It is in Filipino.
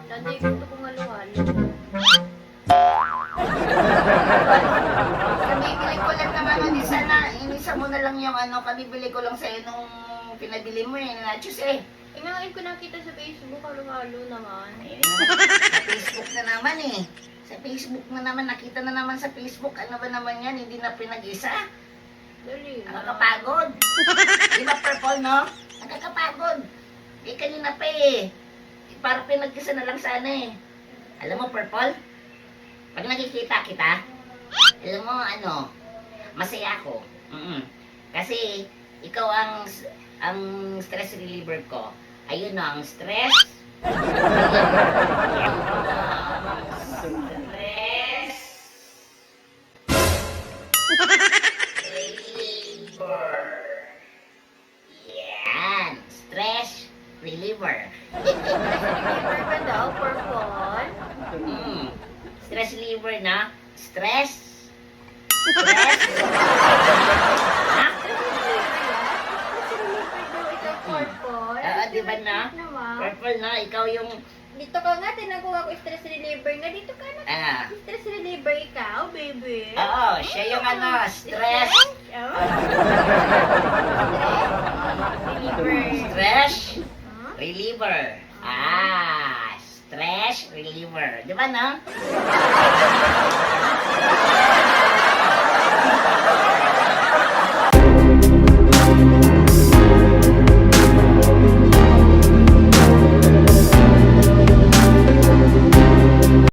Tatay, gusto kong halo-halo. Kabibili ko lang naman, hindi sana, inisa mo na lang yung ano, kabibili ko lang sa'yo nung pinabili mo eh, nachos eh. Eh, ngayon ko nakita sa Facebook, halo-halo naman. Ayun sa Facebook na naman eh. Sa Facebook na naman, nakita na naman sa Facebook, ano ba naman yan, hindi na pinag-isa. Dali na. Nakakapagod. Di ba purple, no? Nakakapagod. Eh, kanina pa eh. Para pinag-isa na lang sana eh. Alam mo, purple? Pag nakikita kita, alam mo, ano, masaya ako. Kasi, ikaw ang stress reliever ko. Ayun no, ang stress. Stress. Reliever. Yan. Stress reliever. Reliever ba daw, purple? Stress reliever na. Stress. Stress. Ha? Purple? Oo, di ba na? Naman. Purple na. Ikaw yung... Dito ka nga, tinakuha ko stress reliever nga. Dito ka na. Ah. Stress reliever ikaw, baby. Oo, siya yung ano, stress. Oh. Reliever. Stress Huh? reliever. Ah, stress reliever. Di ba, no?